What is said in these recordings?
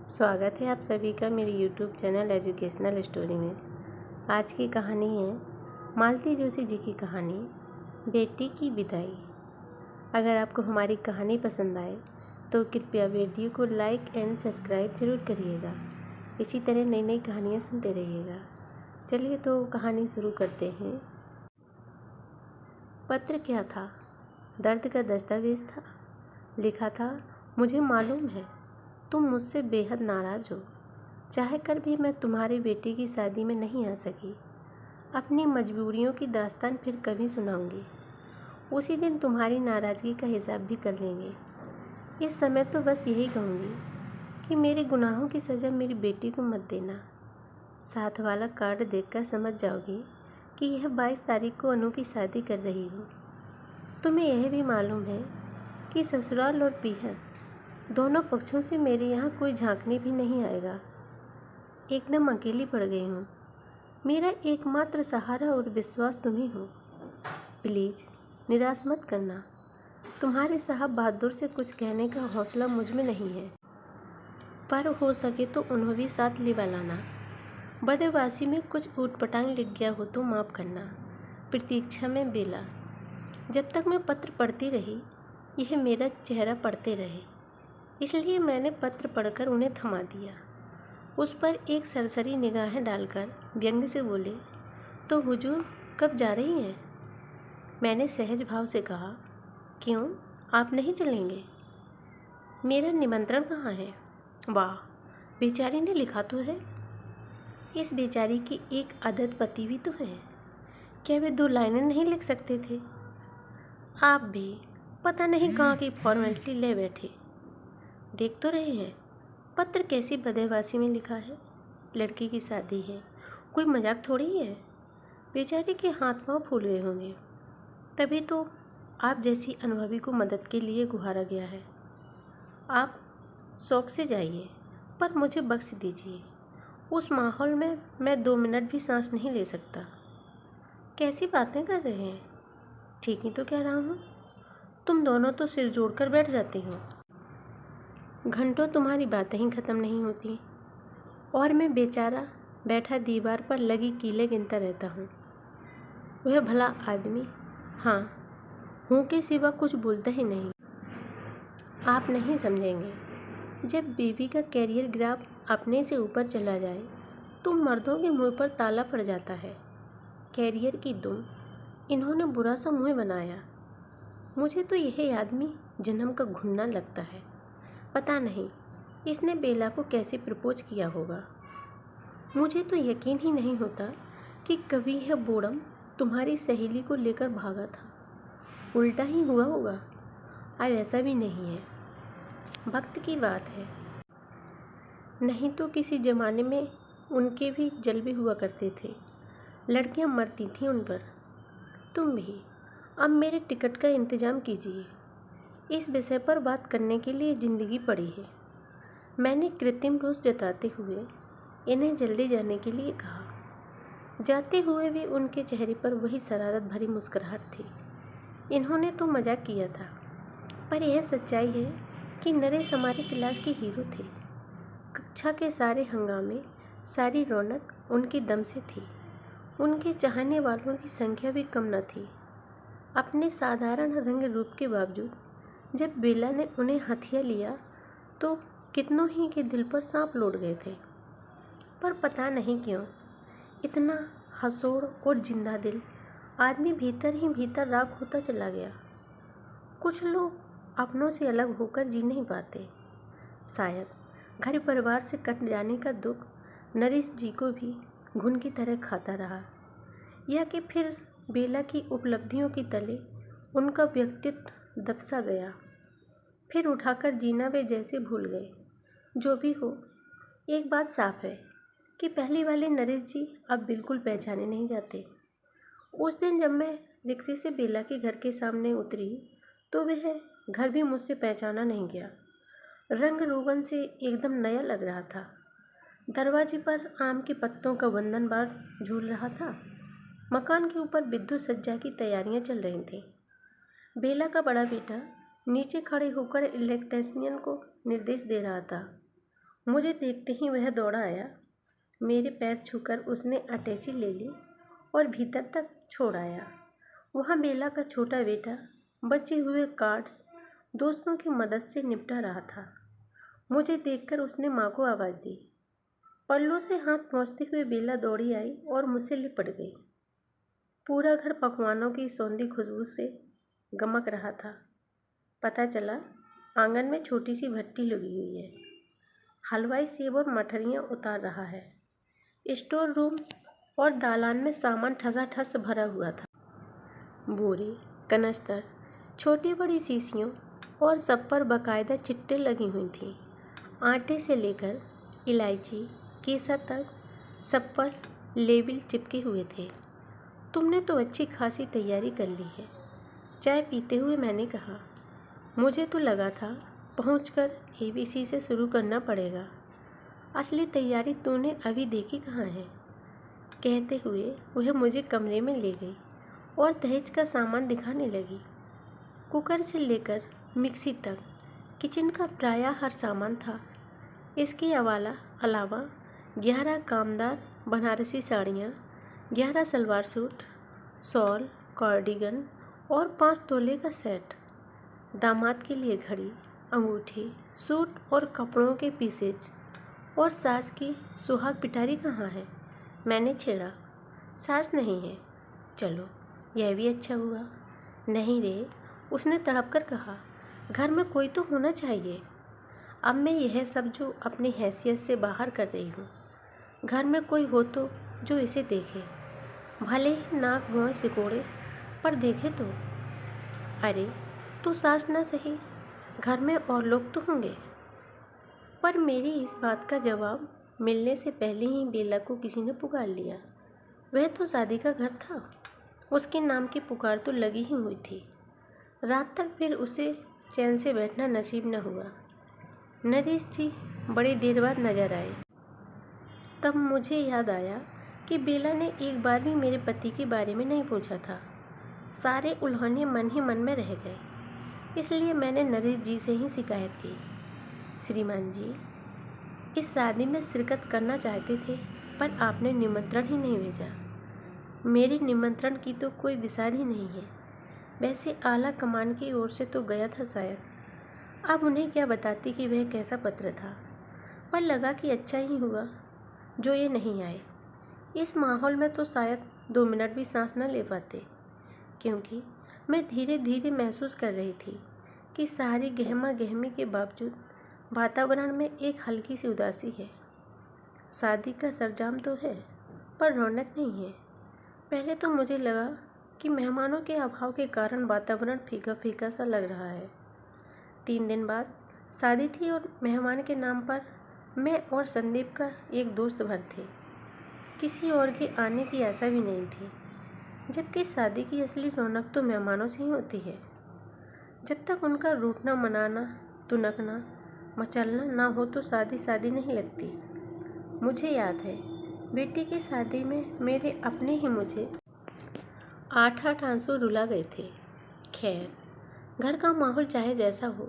स्वागत है आप सभी का मेरे YouTube चैनल एजुकेशनल स्टोरी में। आज की कहानी है मालती जोशी जी की कहानी बेटी की विदाई। अगर आपको हमारी कहानी पसंद आए तो कृपया वीडियो को लाइक एंड सब्सक्राइब जरूर करिएगा। इसी तरह नई नई कहानियाँ सुनते रहिएगा। चलिए तो कहानी शुरू करते हैं। पत्र क्या था? दर्द का दस्तावेज था। लिखा था, मुझे मालूम है तुम मुझसे बेहद नाराज़ हो। चाह कर भी मैं तुम्हारी बेटी की शादी में नहीं आ सकी। अपनी मजबूरियों की दास्तान फिर कभी सुनाऊंगी। उसी दिन तुम्हारी नाराज़गी का हिसाब भी कर लेंगे। इस समय तो बस यही कहूँगी कि मेरे गुनाहों की सज़ा मेरी बेटी को मत देना। साथ वाला कार्ड देखकर समझ जाओगी कि यह 22 तारीख को अनु की शादी कर रही हो। तुम्हें यह भी मालूम है कि ससुराल और पीहर दोनों पक्षों से मेरे यहाँ कोई झांकने भी नहीं आएगा। एकदम अकेली पड़ गई हूँ। मेरा एकमात्र सहारा और विश्वास तुम ही हो। प्लीज़ निराश मत करना। तुम्हारे साहब बहादुर से कुछ कहने का हौसला मुझ में नहीं है, पर हो सके तो उन्हें भी साथ लिवा लाना। बदवासी में कुछ ऊटपटांग लिख गया हो तो माफ़ करना। प्रतीक्षा में बेला। जब तक मैं पत्र पढ़ती रही यह मेरा चेहरा पढ़ते रहे, इसलिए मैंने पत्र पढ़कर उन्हें थमा दिया। उस पर एक सरसरी निगाहें डालकर व्यंग से बोले, तो हुजूर कब जा रही हैं? मैंने सहज भाव से कहा, क्यों आप नहीं चलेंगे? मेरा निमंत्रण कहाँ है? वाह, बेचारी ने लिखा तो है। इस बेचारी की एक आदत पति भी तो है। क्या वे 2 लाइनें नहीं लिख सकते थे? आप भी पता नहीं कहाँ की फॉर्मेलिटी ले बैठे। देख तो रहे हैं पत्र कैसी बदहवासी में लिखा है। लड़की की शादी है, कोई मजाक थोड़ी है। बेचारी के हाथ पांव फूल गए होंगे, तभी तो आप जैसी अनुभवी को मदद के लिए गुहारा गया है। आप शौक से जाइए, पर मुझे बख्श दीजिए। उस माहौल में मैं 2 मिनट भी सांस नहीं ले सकता। कैसी बातें कर रहे हैं? ठीक ही तो कह रहा हूँ। तुम दोनों तो सिर जोड़कर बैठ जाती हो। घंटों तुम्हारी बातें ही ख़त्म नहीं होती और मैं बेचारा बैठा दीवार पर लगी कीलें गिनता रहता हूँ। वह भला आदमी हाँ हूँ के सिवा कुछ बोलता ही नहीं। आप नहीं समझेंगे। जब बीवी का कैरियर ग्राफ अपने से ऊपर चला जाए तो मर्दों के मुंह पर ताला पड़ जाता है। कैरियर की दुम इन्होंने बुरा सा मुँह बनाया। मुझे तो यह आदमी जन्म का घुनना लगता है। पता नहीं इसने बेला को कैसे प्रपोज किया होगा। मुझे तो यकीन ही नहीं होता कि कभी यह बोड़म तुम्हारी सहेली को लेकर भागा था। उल्टा ही हुआ होगा। अब ऐसा भी नहीं है, वक्त की बात है। नहीं तो किसी ज़माने में उनके भी जलवे हुआ करते थे। लड़कियां मरती थीं उन पर। तुम भी अब मेरे टिकट का इंतज़ाम कीजिए। इस विषय पर बात करने के लिए ज़िंदगी पड़ी है। मैंने कृत्रिम रोष जताते हुए इन्हें जल्दी जाने के लिए कहा। जाते हुए भी उनके चेहरे पर वही शरारत भरी मुस्कुराहट थी। इन्होंने तो मजाक किया था, पर यह सच्चाई है कि नरेश हमारे क्लास के हीरो थे। कक्षा के सारे हंगामे, सारी रौनक उनके दम से थी। उनके चाहने वालों की संख्या भी कम न थी। अपने साधारण रंग रूप के बावजूद जब बेला ने उन्हें हथिया लिया तो कितनों ही के दिल पर सांप लौट गए थे। पर पता नहीं क्यों इतना हंसोड़ और जिंदा दिल आदमी भीतर ही भीतर राख होता चला गया। कुछ लोग अपनों से अलग होकर जी नहीं पाते। शायद घर परिवार से कट जाने का दुख नरेश जी को भी घुन की तरह खाता रहा, या कि फिर बेला की उपलब्धियों की तले उनका व्यक्तित्व दबसा गया। फिर उठाकर जीना वे जैसे भूल गए। जो भी हो, एक बात साफ है कि पहले वाले नरेश जी अब बिल्कुल पहचाने नहीं जाते। उस दिन जब मैं रिक्शे से बेला के घर के सामने उतरी तो वह घर भी मुझसे पहचाना नहीं गया। रंग रोगन से एकदम नया लग रहा था। दरवाजे पर आम के पत्तों का बंधन बार झूल रहा था। मकान के ऊपर विद्युत सज्जा की तैयारियां चल रही थीं। बेला का बड़ा बेटा नीचे खड़े होकर इलेक्ट्रीशियन को निर्देश दे रहा था। मुझे देखते ही वह दौड़ा आया। मेरे पैर छूकर उसने अटैची ले ली और भीतर तक छोड़ आया। वहाँ बेला का छोटा बेटा बचे हुए कार्ड्स दोस्तों की मदद से निपटा रहा था। मुझे देखकर उसने माँ को आवाज़ दी। पल्लों से हाथ पहुँचते हुए बेला दौड़ी आई और मुझसे लिपट गई। पूरा घर पकवानों की सौंधी खुशबू से गमक रहा था। पता चला आंगन में छोटी सी भट्टी लगी हुई है। हलवाई सेब और मठरियाँ उतार रहा है। स्टोर रूम और दालान में सामान ठसाठस भरा हुआ था। बोरे, कनस्तर, छोटी बड़ी शीशियों और सब पर बाकायदा चिट्टे लगी हुई थी। आटे से लेकर इलायची, केसर तक सब पर लेबल चिपके हुए थे। तुमने तो अच्छी खासी तैयारी कर ली है। चाय पीते हुए मैंने कहा, मुझे तो लगा था पहुंचकर ABC से शुरू करना पड़ेगा। असली तैयारी तूने अभी देखी कहाँ है। कहते हुए वह मुझे कमरे में ले गई और दहेज का सामान दिखाने लगी। कुकर से लेकर मिक्सी तक किचन का प्रायः हर सामान था। इसके अलावा 11 कामदार बनारसी साड़ियाँ, 11 सलवार सूट, शॉल, कार्डिगन और 5 तोले का सेट। दामाद के लिए घड़ी, अंगूठी, सूट और कपड़ों के पीसेज। और सास की सुहाग पिटारी कहाँ है? मैंने छेड़ा। सास नहीं है। चलो यह भी अच्छा हुआ। नहीं रे, उसने तड़प कर कहा, घर में कोई तो होना चाहिए। अब मैं यह सब जो अपनी हैसियत से बाहर कर रही हूँ, घर में कोई हो तो जो इसे देखे, भले ही नाक भौं सिकोड़े, पर देखे तो। अरे तू सास ना सही, घर में और लोग तो होंगे। पर मेरी इस बात का जवाब मिलने से पहले ही बेला को किसी ने पुकार लिया। वह तो शादी का घर था। उसके नाम की पुकार तो लगी ही हुई थी। रात तक फिर उसे चैन से बैठना नसीब न हुआ। नरेश जी बड़ी देर बाद नजर आए। तब मुझे याद आया कि बेला ने एक बार भी मेरे पति के बारे में नहीं पूछा था। सारे उल्हाने मन ही मन में रह गए। इसलिए मैंने नरेश जी से ही शिकायत की। श्रीमान जी, इस शादी में शिरकत करना चाहते थे, पर आपने निमंत्रण ही नहीं भेजा। मेरे निमंत्रण की तो कोई विसार ही नहीं है। वैसे आला कमान की ओर से तो गया था शायद। अब उन्हें क्या बताती कि वह कैसा पत्र था, पर लगा कि अच्छा ही हुआ जो ये नहीं आए। इस माहौल में तो शायद 2 मिनट भी सांस न ले पाते, क्योंकि मैं धीरे धीरे महसूस कर रही थी कि सारी गहमा गहमी के बावजूद वातावरण में एक हल्की सी उदासी है। शादी का सरंजाम तो है, पर रौनक नहीं है। पहले तो मुझे लगा कि मेहमानों के अभाव के कारण वातावरण फीका फीका सा लग रहा है। 3 दिन बाद शादी थी और मेहमान के नाम पर मैं और संदीप का एक दोस्त भर थे। किसी और के आने की आशा भी नहीं थी, जबकि शादी की असली रौनक तो मेहमानों से ही होती है। जब तक उनका रूठना, मनाना, तुनकना, मचलना ना हो तो शादी शादी नहीं लगती। मुझे याद है बेटी की शादी में मेरे अपने ही मुझे 8-8 आंसू रुला गए थे। खैर, घर का माहौल चाहे जैसा हो,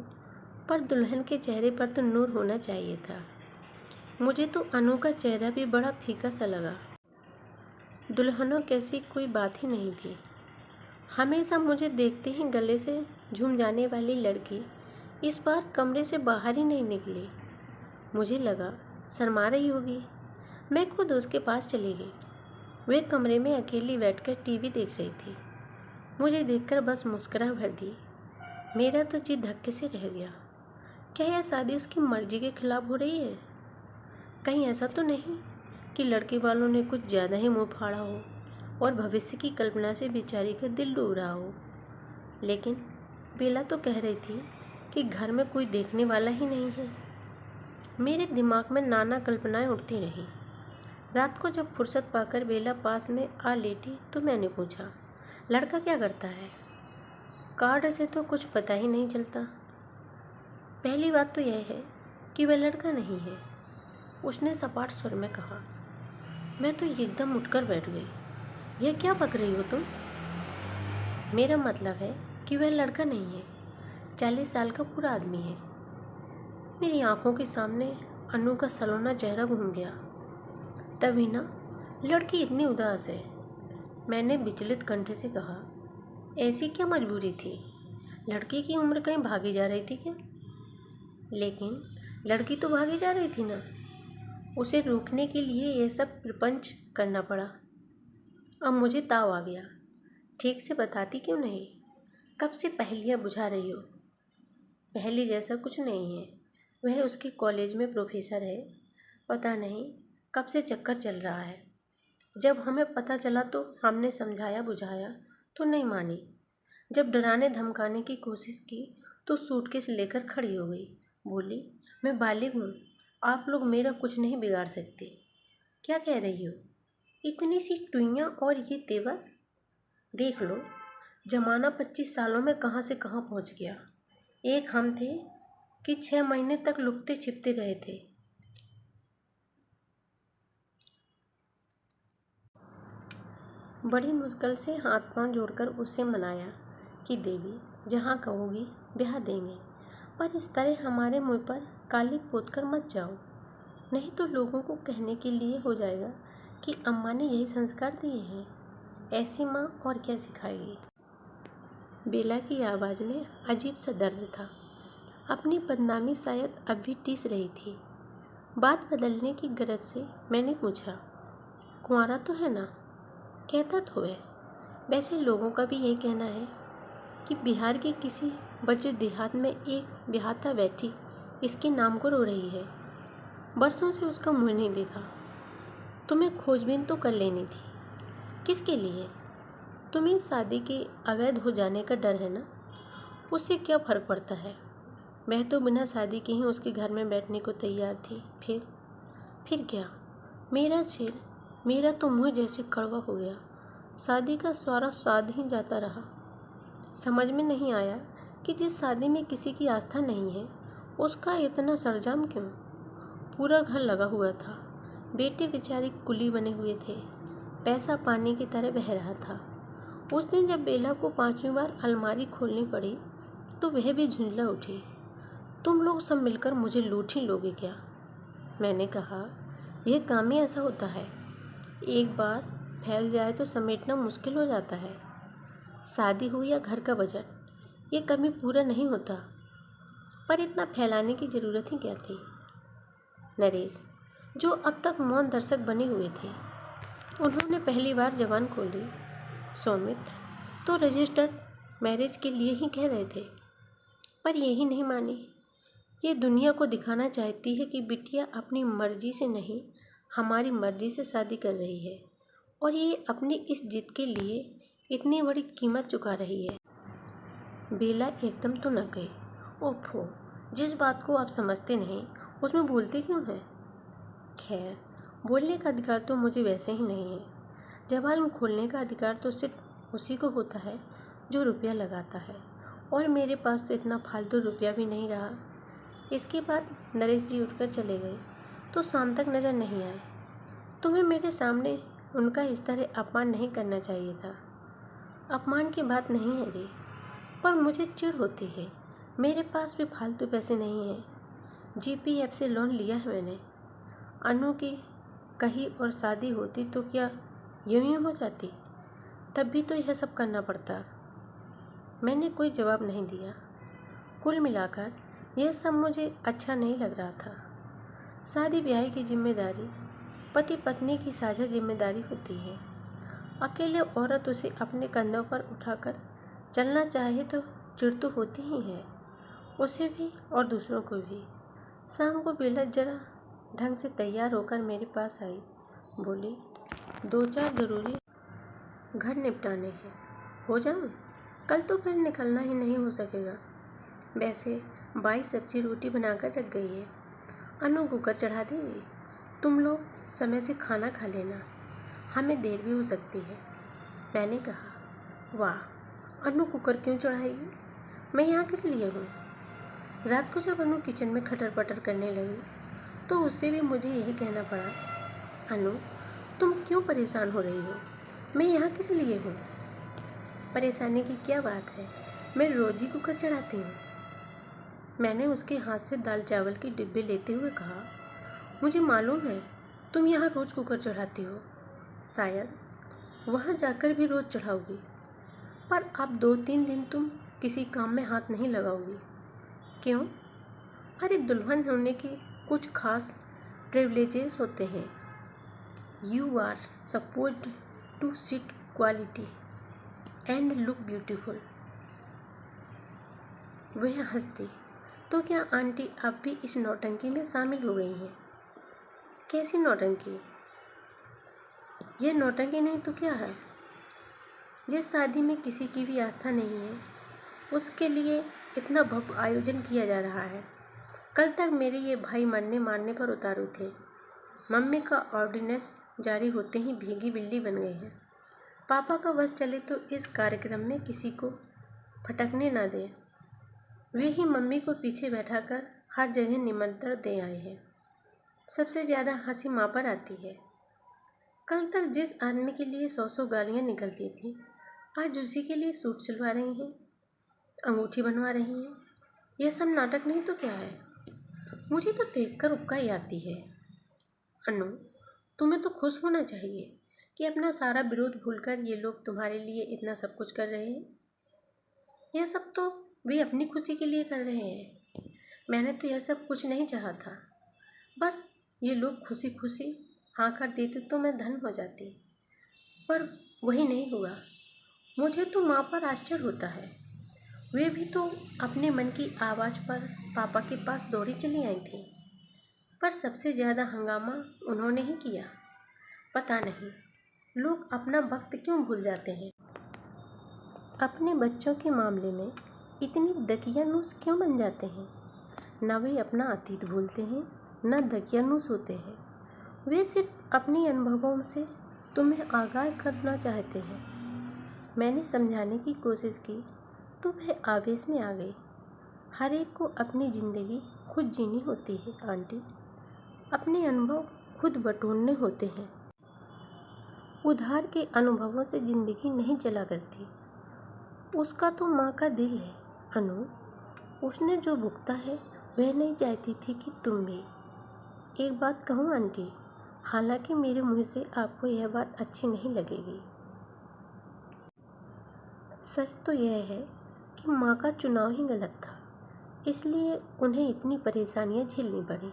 पर दुल्हन के चेहरे पर तो नूर होना चाहिए था। मुझे तो अनु का चेहरा भी बड़ा फीका सा लगा। दुल्हनों कैसी कोई बात ही नहीं थी। हमेशा मुझे देखते ही गले से झूम जाने वाली लड़की इस बार कमरे से बाहर ही नहीं निकली। मुझे लगा शर्मा रही होगी। मैं खुद उसके पास चली गई। वह कमरे में अकेली बैठकर टीवी देख रही थी। मुझे देखकर बस मुस्कुरा भर दी। मेरा तो जी धक्के से रह गया। क्या यह शादी उसकी मर्जी के खिलाफ हो रही है? कहीं ऐसा तो नहीं कि लड़के वालों ने कुछ ज़्यादा ही मुँह फाड़ा हो और भविष्य की कल्पना से बेचारी का दिल डूब रहा हो। लेकिन बेला तो कह रही थी कि घर में कोई देखने वाला ही नहीं है। मेरे दिमाग में नाना कल्पनाएं उठती रहीं। रात को जब फुर्सत पाकर बेला पास में आ लेटी तो मैंने पूछा, लड़का क्या करता है? कार्ड से तो कुछ पता ही नहीं चलता। पहली बात तो यह है कि वह लड़का नहीं है, उसने सपाट स्वर में कहा। मैं तो एकदम उठकर बैठ गई। यह क्या बक रही हो तुम? मेरा मतलब है कि वह लड़का नहीं है, 40 साल का पूरा आदमी है। मेरी आंखों के सामने अनु का सलोना चेहरा घूम गया। तवीना, लड़की इतनी उदास है, मैंने विचलित कंठ से कहा। ऐसी क्या मजबूरी थी? लड़की की उम्र कहीं भागी जा रही थी क्या? लेकिन लड़की तो भागी जा रही थी ना। उसे रोकने के लिए यह सब प्रपंच करना पड़ा। अब मुझे ताव आ गया। ठीक से बताती क्यों नहीं? कब से पहेलियाँ बुझा रही हो? पहेली जैसा कुछ नहीं है। वह उसके कॉलेज में प्रोफेसर है। पता नहीं कब से चक्कर चल रहा है। जब हमें पता चला तो हमने समझाया बुझाया तो नहीं मानी। जब डराने धमकाने की कोशिश की तो सूटकेस लेकर खड़ी हो गई। बोली, मैं बालिग हूँ, आप लोग मेरा कुछ नहीं बिगाड़ सकते। क्या कह रही हो? इतनी सी टुइयाँ और ये तेवर? देख लो, जमाना 25 सालों में कहाँ से कहाँ पहुँच गया। एक हम थे कि 6 महीने तक लुकते छिपते रहे थे। बड़ी मुश्किल से हाथ पांव जोड़कर उसे मनाया कि देवी, जहाँ कहोगी ब्याह देंगे, पर इस तरह हमारे मुँह पर काली पोतकर मत जाओ, नहीं तो लोगों को कहने के लिए हो जाएगा कि अम्मा ने यही संस्कार दिए हैं। ऐसी माँ और क्या सिखाएगी? बेला की आवाज़ में अजीब सा दर्द था। अपनी बदनामी शायद अब भी टीस रही थी। बात बदलने की गरज से मैंने पूछा, कुंवारा तो है ना? कहता तो है। वैसे लोगों का भी यही कहना है कि बिहार के किसी बज्र देहात में एक ब्याहता बैठी इसके नाम को रो रही है। बरसों से उसका मुँह नहीं देखा। तुम्हें खोजबीन तो कर लेनी थी। किसके लिए? तुम्हें शादी के अवैध हो जाने का डर है ना? उससे क्या फ़र्क पड़ता है? मैं तो बिना शादी के ही उसके घर में बैठने को तैयार थी। फिर क्या? मेरा सिर, मेरा तो मुँह जैसे कड़वा हो गया। शादी का सारा स्वाद ही जाता रहा। समझ में नहीं आया कि जिस शादी में किसी की आस्था नहीं है उसका इतना सरंजाम क्यों? पूरा घर लगा हुआ था। बेटे बेचारे कुली बने हुए थे। पैसा पानी की तरह बह रहा था। उस दिन जब बेला को 5वीं बार अलमारी खोलनी पड़ी तो वह भी झुंझला उठी। तुम लोग सब मिलकर मुझे लूट ही लोगे क्या? मैंने कहा, यह काम ही ऐसा होता है। एक बार फैल जाए तो समेटना मुश्किल हो जाता है। शादी हो या घर का बजट, ये कभी पूरा नहीं होता। पर इतना फैलाने की ज़रूरत ही क्या थी? नरेश, जो अब तक मौन दर्शक बने हुए थे, उन्होंने पहली बार जबान खोली। सौमित्र तो रजिस्टर्ड मैरिज के लिए ही कह रहे थे, पर यही नहीं माने। ये दुनिया को दिखाना चाहती है कि बिटिया अपनी मर्जी से नहीं, हमारी मर्जी से शादी कर रही है, और ये अपनी इस जिद के लिए इतनी बड़ी कीमत चुका रही है। बेला एकदम तो न गई। ओफो, जिस बात को आप समझते नहीं उसमें बोलते क्यों हैं? खैर, बोलने का अधिकार तो मुझे वैसे ही नहीं है। जबान खोलने का अधिकार तो सिर्फ उसी को होता है जो रुपया लगाता है, और मेरे पास तो इतना फालतू रुपया भी नहीं रहा। इसके बाद नरेश जी उठकर चले गए तो शाम तक नज़र नहीं आए। तुम्हें मेरे सामने उनका इस तरह अपमान नहीं करना चाहिए था। अपमान की बात नहीं है रे, पर मुझे चिढ़ होती है। मेरे पास भी फालतू पैसे नहीं हैं। GPF से लोन लिया है मैंने। अनु की कहीं और शादी होती तो क्या यूं ही हो जाती? तब भी तो यह सब करना पड़ता। मैंने कोई जवाब नहीं दिया। कुल मिलाकर यह सब मुझे अच्छा नहीं लग रहा था। शादी ब्याह की जिम्मेदारी पति पत्नी की साझा जिम्मेदारी होती है। अकेले औरत उसे अपने कंधों पर उठाकर चलना चाहे तो चिढ़ तो होती ही है, उसे भी और दूसरों को भी। शाम को बेला जरा ढंग से तैयार होकर मेरे पास आई। बोली, 2-4 ज़रूरी घर निपटाने हैं, हो जाऊं? कल तो फिर निकलना ही नहीं हो सकेगा। वैसे बाई सब्जी रोटी बनाकर रख गई है। अनु कुकर चढ़ा देगी। तुम लोग समय से खाना खा लेना, हमें देर भी हो सकती है। मैंने कहा, वाह, अनु कुकर क्यों चढ़ाएगी? मैं यहाँ किस लिए हूँ? रात को जब अनु किचन में खटर पटर करने लगी तो उससे भी मुझे यही कहना पड़ा, अनु तुम क्यों परेशान हो रही हो? मैं यहाँ किस लिए हूँ? परेशानी की क्या बात है, मैं रोज़ ही कुकर चढ़ाती हूँ। मैंने उसके हाथ से दाल चावल के डिब्बे लेते हुए कहा, मुझे मालूम है तुम यहाँ रोज़ कुकर चढ़ाती हो, शायद वहाँ जाकर भी रोज़ चढ़ाओगी, पर अब 2-3 दिन तुम किसी काम में हाथ नहीं लगाओगी। क्यों? अरे दुल्हन होने के कुछ खास प्रिविलेजेस होते हैं। You are supposed to sit quality and look beautiful. वह हंसती। तो क्या आंटी अब भी इस नौटंकी में शामिल हो गई हैं? कैसी नौटंकी? यह नौटंकी नहीं तो क्या है? जिस शादी में किसी की भी आस्था नहीं है, उसके लिए इतना भव्य आयोजन किया जा रहा है। कल तक मेरे ये भाई मरने मारने पर उतारू थे। मम्मी का ऑर्डिनेंस जारी होते ही भीगी बिल्ली बन गए हैं। पापा का वश चले तो इस कार्यक्रम में किसी को फटकने ना दें। वे ही मम्मी को पीछे बैठाकर हर जगह निमंत्रण दे आए हैं। सबसे ज़्यादा हंसी माँ पर आती है। कल तक जिस आदमी के लिए 100 गालियाँ निकलती थी, आज उसी के लिए सूट सिलवा रही हैं, अंगूठी बनवा रही हैं। यह सब नाटक नहीं तो क्या है? मुझे तो देखकर उबकाई आती है। अनु, तुम्हें तो खुश होना चाहिए कि अपना सारा विरोध भूलकर ये लोग तुम्हारे लिए इतना सब कुछ कर रहे हैं। यह सब तो वे अपनी खुशी के लिए कर रहे हैं। मैंने तो यह सब कुछ नहीं चाहा था। बस ये लोग खुशी खुशी हाँ कर देते तो मैं धन हो जाती, पर वही नहीं हुआ। मुझे तो माँ पर आश्चर्य होता है। वे भी तो अपने मन की आवाज़ पर पापा के पास दौड़ी चली आई थी, पर सबसे ज़्यादा हंगामा उन्होंने ही किया। पता नहीं लोग अपना वक्त क्यों भूल जाते हैं। अपने बच्चों के मामले में इतनी दकियानूस क्यों बन जाते हैं। न वे अपना अतीत भूलते हैं, न दकियानूस होते हैं। वे सिर्फ अपने अनुभवों से तुम्हें आगाह करना चाहते हैं। मैंने समझाने की कोशिश की तो वह आवेश में आ गई। हर एक को अपनी ज़िंदगी खुद जीनी होती है आंटी। अपने अनुभव खुद बटोरने होते हैं। उधार के अनुभवों से ज़िंदगी नहीं चला करती। उसका तो माँ का दिल है अनु। उसने जो भुगता है वह नहीं चाहती थी कि तुम भी। एक बात कहूँ आंटी, हालांकि मेरे मुँह से आपको यह बात अच्छी नहीं लगेगी। सच तो यह है कि माँ का चुनाव ही गलत था, इसलिए उन्हें इतनी परेशानियाँ झेलनी पड़ी।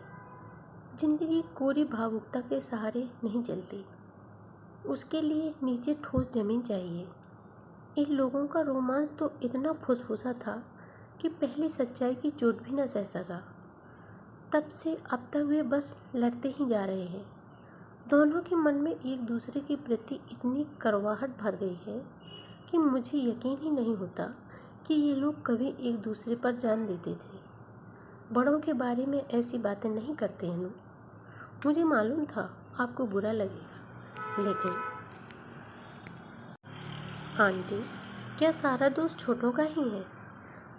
जिंदगी कोरी भावुकता के सहारे नहीं चलती, उसके लिए नीचे ठोस जमीन चाहिए। इन लोगों का रोमांस तो इतना फुसफुसा था कि पहली सच्चाई की चोट भी न सह सका। तब से अब तक वे बस लड़ते ही जा रहे हैं। दोनों के मन में एक दूसरे के प्रति इतनी कड़वाहट भर गई है कि मुझे यकीन ही नहीं होता कि ये लोग कभी एक दूसरे पर जान देते थे। बड़ों के बारे में ऐसी बातें नहीं करते अनु। मुझे मालूम था आपको बुरा लगेगा, लेकिन आंटी, क्या सारा दोष छोटों का ही है?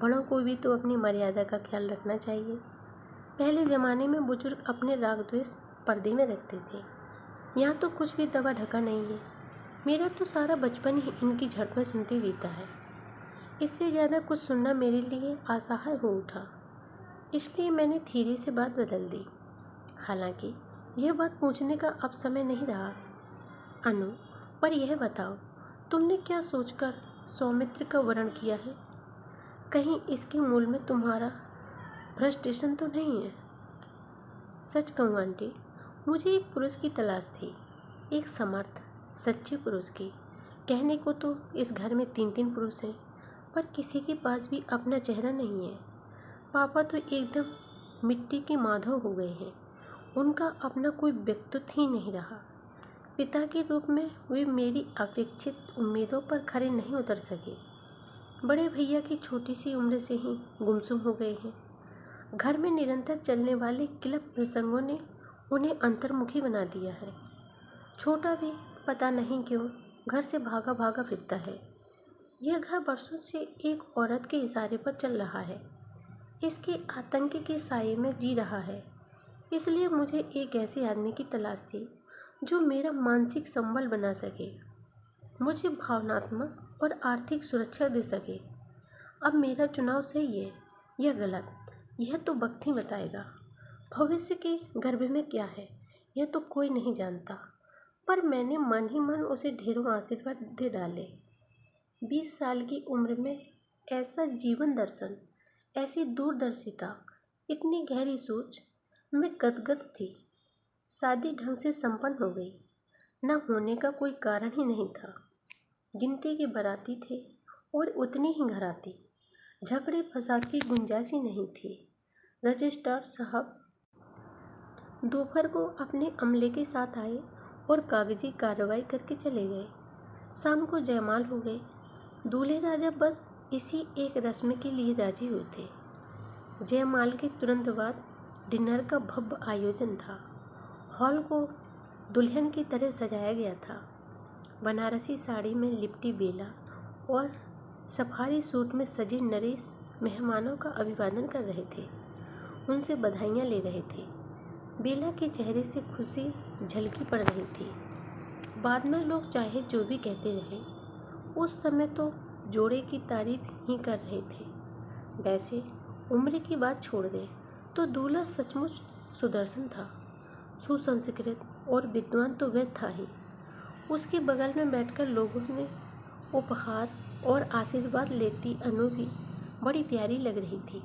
बड़ों को भी तो अपनी मर्यादा का ख्याल रखना चाहिए। पहले ज़माने में बुजुर्ग अपने राग द्वेष पर्दे में रखते थे। यहाँ तो कुछ भी दबा ढका नहीं है। मेरा तो सारा बचपन ही इनकी झड़पें सुनते बीता है। इससे ज़्यादा कुछ सुनना मेरे लिए असहाय हो उठा, इसलिए मैंने धीरे से बात बदल दी। हालांकि यह बात पूछने का अब समय नहीं रहा अनु, पर यह बताओ तुमने क्या सोचकर सौमित्र का वर्ण किया है? कहीं इसके मूल में तुम्हारा फ्रस्ट्रेशन तो नहीं है? सच कहूँ आंटी, मुझे एक पुरुष की तलाश थी, एक समर्थ सच्चे पुरुष की। कहने को तो इस घर में 3-3 पुरुष हैं, पर किसी के पास भी अपना चेहरा नहीं है। पापा तो एकदम मिट्टी के माधव हो गए हैं। उनका अपना कोई व्यक्तित्व ही नहीं रहा। पिता के रूप में वे मेरी अपेक्षित उम्मीदों पर खरे नहीं उतर सके। बड़े भैया की छोटी सी उम्र से ही गुमसुम हो गए हैं। घर में निरंतर चलने वाले क्लब प्रसंगों ने उन्हें अंतर्मुखी बना दिया है। छोटा भी पता नहीं क्यों घर से भागा भागा फिरता है। यह घर बरसों से एक औरत के इशारे पर चल रहा है, इसके आतंक के साये में जी रहा है। इसलिए मुझे एक ऐसे आदमी की तलाश थी जो मेरा मानसिक संबल बना सके, मुझे भावनात्मक और आर्थिक सुरक्षा दे सके। अब मेरा चुनाव सही है या गलत, यह तो वक्त ही बताएगा। भविष्य के गर्भ में क्या है यह तो कोई नहीं जानता, पर मैंने मन ही मन उसे ढेरों आशीर्वाद दे डाले। 20 साल की उम्र में ऐसा जीवन दर्शन, ऐसी दूरदर्शिता, इतनी गहरी सोच, मैं गदगद थी। शादी ढंग से संपन्न हो गई, न होने का कोई कारण ही नहीं था। गिनती के बाराती थे और उतनी ही घराती। झगड़े फसाद की गुंजाइश ही नहीं थी। रजिस्ट्रार साहब दोपहर को अपने अमले के साथ आए और कागजी कार्रवाई करके चले गए। शाम को जयमाल हो गए। दूल्हे राजा बस इसी एक रस्म के लिए राजी हुए थे। जयमाल के तुरंत बाद डिनर का भव्य आयोजन था। हॉल को दुल्हन की तरह सजाया गया था। बनारसी साड़ी में लिपटी बेला और सफारी सूट में सजी नरेश मेहमानों का अभिवादन कर रहे थे, उनसे बधाइयाँ ले रहे थे। बेला के चेहरे से खुशी झलकी पड़ रही थी। बाद में लोग चाहे जो भी कहते रहे, उस समय तो जोड़े की तारीफ ही कर रहे थे। वैसे उम्र की बात छोड़ दें तो दूल्हा सचमुच सुदर्शन था। सुसंस्कृत और विद्वान तो वह था ही। उसके बगल में बैठकर लोगों ने उपहार और आशीर्वाद लेती अनु भी बड़ी प्यारी लग रही थी।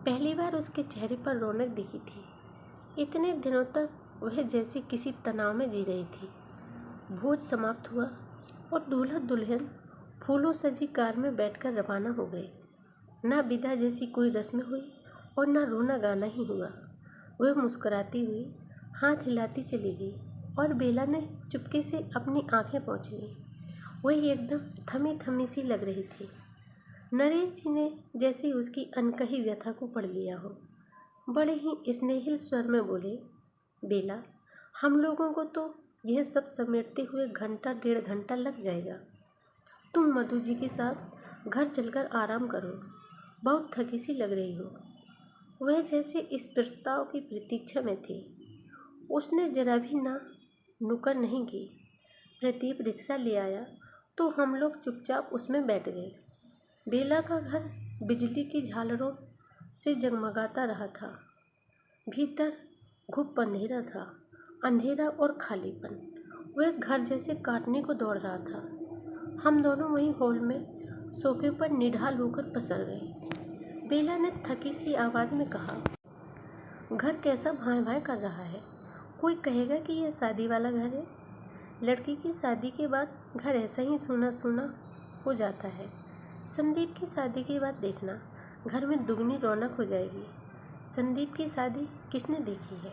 पहली बार उसके चेहरे पर रौनक दिखी थी। इतने दिनों तक वह जैसे किसी तनाव में जी रही थी। भोज समाप्त हुआ और दूल्हा दुल्हन फूलों सजी कार में बैठकर रवाना हो गए। ना विदा जैसी कोई रस्म हुई और ना रोना गाना ही हुआ। वह मुस्कुराती हुई हाथ हिलाती चली गई और बेला ने चुपके से अपनी आंखें पोंछ लीं। वही एकदम थमी थमी सी लग रही थी। नरेश जी ने जैसे उसकी अनकही व्यथा को पढ़ लिया हो, बड़े ही स्नेहिल स्वर में बोले, बेला, हम लोगों को तो यह सब समेटते हुए घंटा 1.5 घंटा लग जाएगा। तुम मधु जी के साथ घर चलकर आराम करो, बहुत थकी सी लग रही हो। वह जैसे इस प्रस्ताव की प्रतीक्षा में थी। उसने जरा भी ना नुक्कड़ नहीं की। प्रदीप रिक्शा ले आया तो हम लोग चुपचाप उसमें बैठ गए। बेला का घर बिजली की झालरों से जगमगाता रहा था। भीतर घुप अंधेरा था, अंधेरा और खालीपन। वह घर जैसे काटने को दौड़ रहा था। हम दोनों वहीं हॉल में सोफे पर निढाल होकर पसर गए। बेला ने थकी सी आवाज़ में कहा, घर कैसा भाई भाई कर रहा है। कोई कहेगा कि यह शादी वाला घर है। लड़की की शादी के बाद घर ऐसा ही सूना सूना हो जाता है। संदीप की शादी के बाद देखना, घर में दुगनी रौनक हो जाएगी। संदीप की शादी किसने देखी है?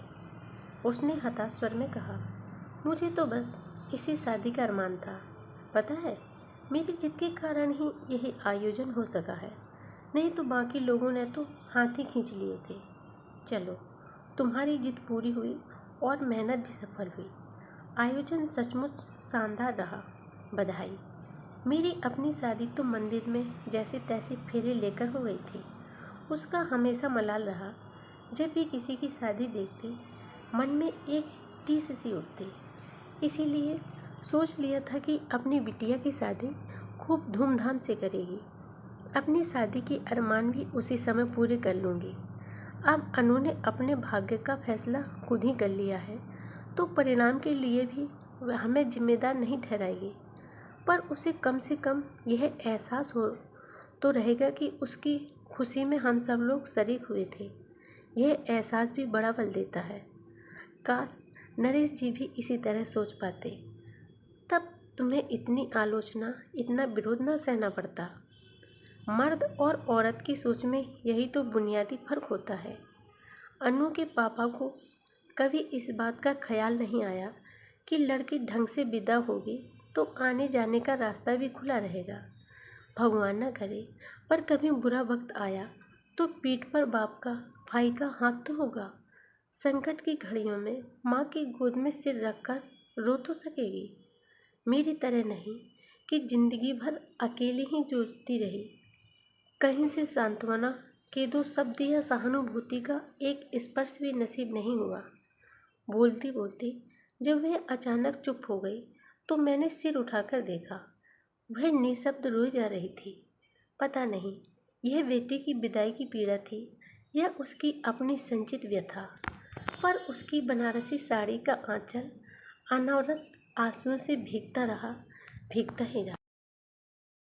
उसने हताश स्वर में कहा, मुझे तो बस इसी शादी का अरमान था। पता है, मेरी जिद के कारण ही यही आयोजन हो सका है, नहीं तो बाकी लोगों ने तो हाथ ही खींच लिए थे। चलो, तुम्हारी जिद पूरी हुई और मेहनत भी सफल हुई। आयोजन सचमुच शानदार रहा। बधाई। मेरी अपनी शादी तो मंदिर में जैसे तैसे फेरे लेकर हो गई थी। उसका हमेशा मलाल रहा। जब भी किसी की शादी देखती, मन में एक टीस सी उठती। इसीलिए सोच लिया था कि अपनी बिटिया की शादी खूब धूमधाम से करेगी। अपनी शादी के अरमान भी उसी समय पूरे कर लूँगी। अब अनु ने अपने भाग्य का फैसला खुद ही कर लिया है, तो परिणाम के लिए भी वह हमें जिम्मेदार नहीं ठहराएगी। पर उसे कम से कम यह एहसास हो तो रहेगा कि उसकी खुशी में हम सब लोग शरीक हुए थे। यह एहसास भी बड़ा बल देता है। काश नरेश जी भी इसी तरह सोच पाते, तब तुम्हें इतनी आलोचना, इतना विरोध न सहना पड़ता। मर्द और औरत की सोच में यही तो बुनियादी फर्क होता है। अनु के पापा को कभी इस बात का ख्याल नहीं आया कि लड़की ढंग से विदा होगी तो आने जाने का रास्ता भी खुला रहेगा। भगवान न करे, पर कभी बुरा वक्त आया तो पीठ पर बाप का, भाई का हाथ तो होगा। संकट की घड़ियों में माँ की गोद में सिर रखकर रो तो सकेगी, मेरी तरह नहीं कि जिंदगी भर अकेली ही जूझती रही। कहीं से सांत्वना के दो शब्द या सहानुभूति का एक स्पर्श भी नसीब नहीं हुआ। बोलती बोलती जब वह अचानक चुप हो गई तो मैंने सिर उठाकर देखा। वह निःशब्द रोई जा रही थी। पता नहीं यह बेटे की विदाई की पीड़ा थी यह उसकी अपनी संचित व्यथा, पर उसकी बनारसी साड़ी का आंचल अनवरत आंसुओं से भीगता ही रहा।